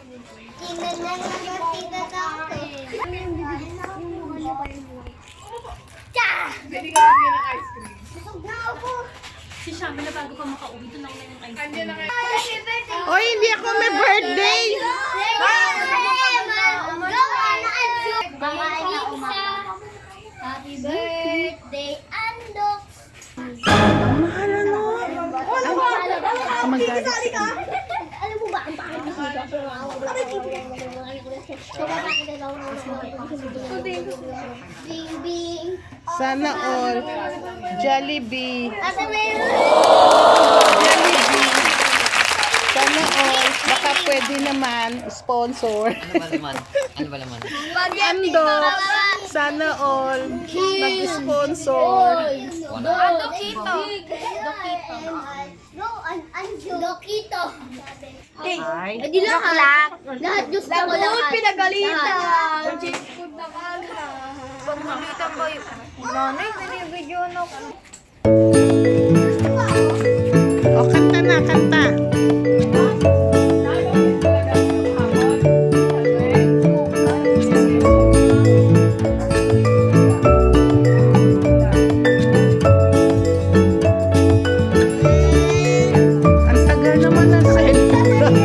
Tingnan na naman tita natin. Tsa! Pwede ka magyan ng ice cream. Busog na ako. Si Shama na bago ka makauwi, doon ako na ng ice cream. Andiyan na kayo. Happy birthday! Oy, hindi ako may birthday! Happy birthday, Andok! Ang mahal ano? Alam mo ba, ang bakit kasi ito? Bing, bing. Sana all. Jollibee. Ate Meron! Jollibee. Sana all. Baka pwede naman sponsor. Ano ba naman? Ano ba naman? Ando. Sana all. Mag-sponsor. Dokito. Dokito. Ay. Di lahat. Lahat Diyos na mo lahat. Pinagalitan. Pagmalitan ko yung... Nanay, binibidyo na ko. O, kanta na, kanta. Ang tagal naman ng cellphone.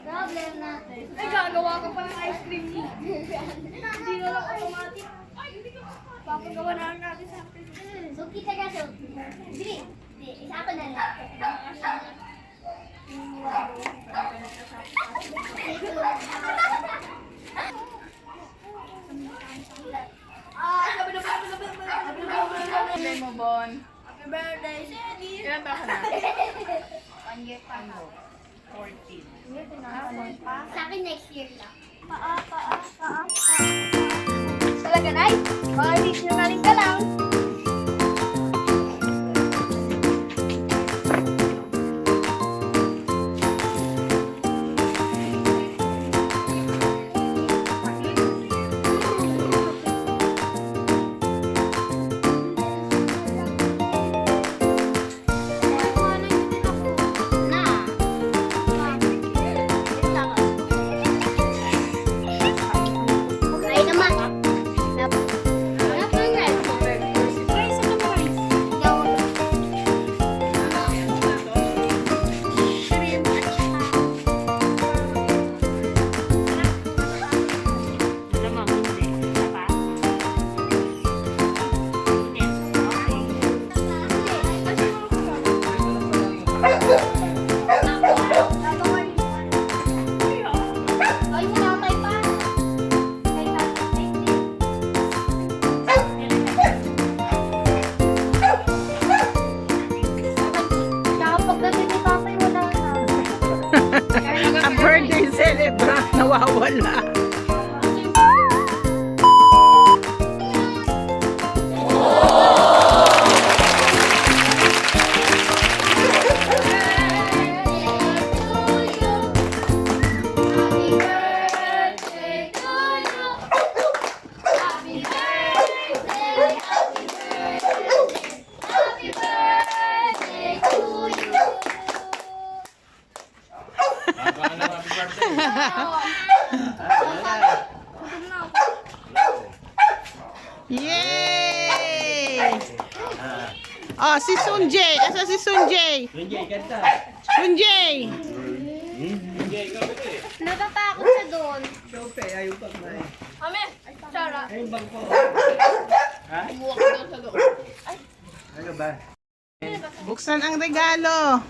Problem natin. Ay, gagawa ka pa ng ice cream niya. Hindi na lang automatic. Ay, hindi ka papagawa na lang natin sa akin. So, kita ka so. Sige. Isa ako na lang. Birthday mo, Bon. Happy birthday, Shelly. Ilan taon ka na? 1 year pa mo. 14. Sa akin next year lang. Talaga, Nay? Baka reach na natin ka lang. Ay naman. Ay, tatay pa. Ay, tatay. Tsaka pagdating ni tatay, wala na. Ang birthday celebrant nawawala. Yay! Oh, si Sunjay. Asa si Sunjay? Sunjay! Natatakot siya doon. Ame, Sarah. Buksan ang regalo.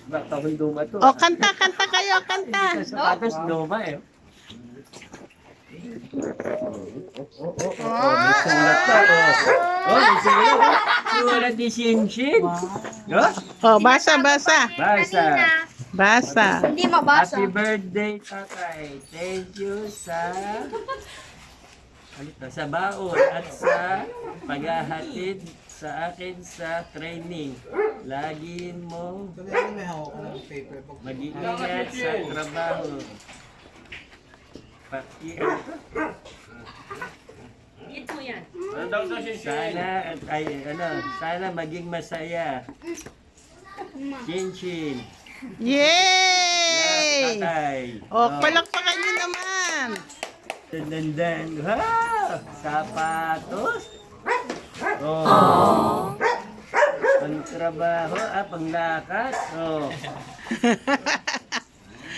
Baka may luma to. Oh, kanta kayo, kanta. Sapatos luma eh. Sulat pa. Sulat. Sulat ni Shinshin. Oh, basa. Basa. Hindi mabasa. Happy birthday, tatay. Thank you sa baon at sa paghahatid sa akin sa training. Lagi mo mag-iingat sa trabaho. Pati Eat mo yan. Sana maging masaya. Chin-chin. Yay! Tatay. O, palakpakan nyo naman. Dandan. Ha! Sapatos. Oh. Pangtrabaho, panglakad. Oh.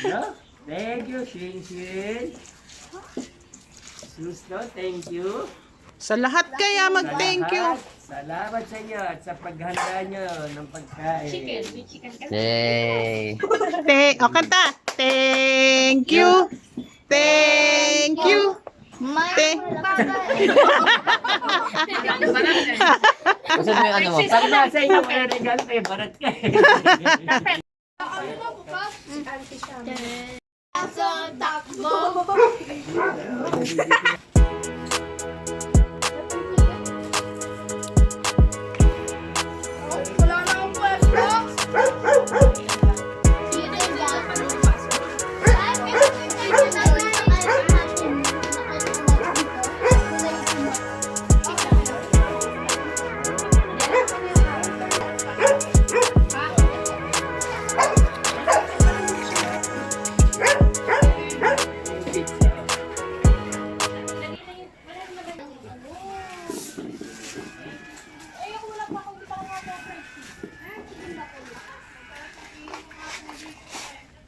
No? Thank you, Shin-Shin. Susto, thank you. Sa lahat kaya mag-thank you. Salamat sa inyo at sa paghanda nyo ng pagkain. Chicken. May chicken ka. Yay! O, kanta. Thank you. Thank you. Gusto mo yung ano mo? Pag nasa inyo kaya regalo kayo, barat ka eh. Wala na akong pwesto.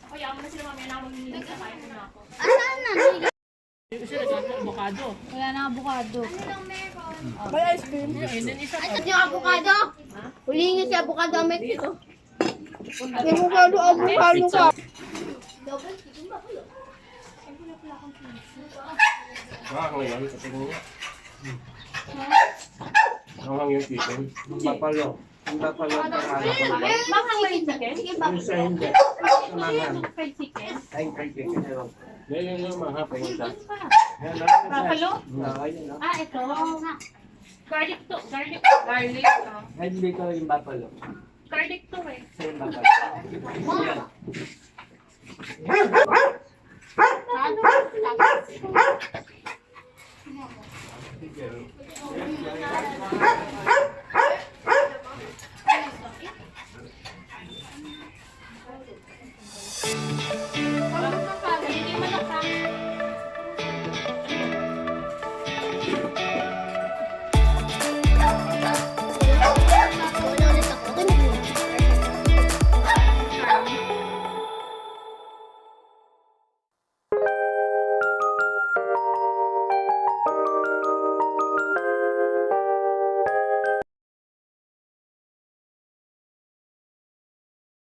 Kaya mo na sila mamaya na ako maglilinis na kain na ako. Asan na? Avocado. Wala na avocado. May ice cream. Ayun, then isa Ay, yung avocado. Hulihin si avocado ang may dito. Avocado ka. Ngayon, katingin niya. Ang yung chicken. Papalo. Ang papalo para Manghang ba yung chicken? yung sa hindi. Manghang. Fried chicken? Ay, kay chicken. Ngayon yung mga pangita. Buffalo? Ayun. Ah, ito. Garlic to. Garlic. Garlic. Ay, hindi ko yung buffalo. Garlic to eh. Sa yung buffalo. Yan.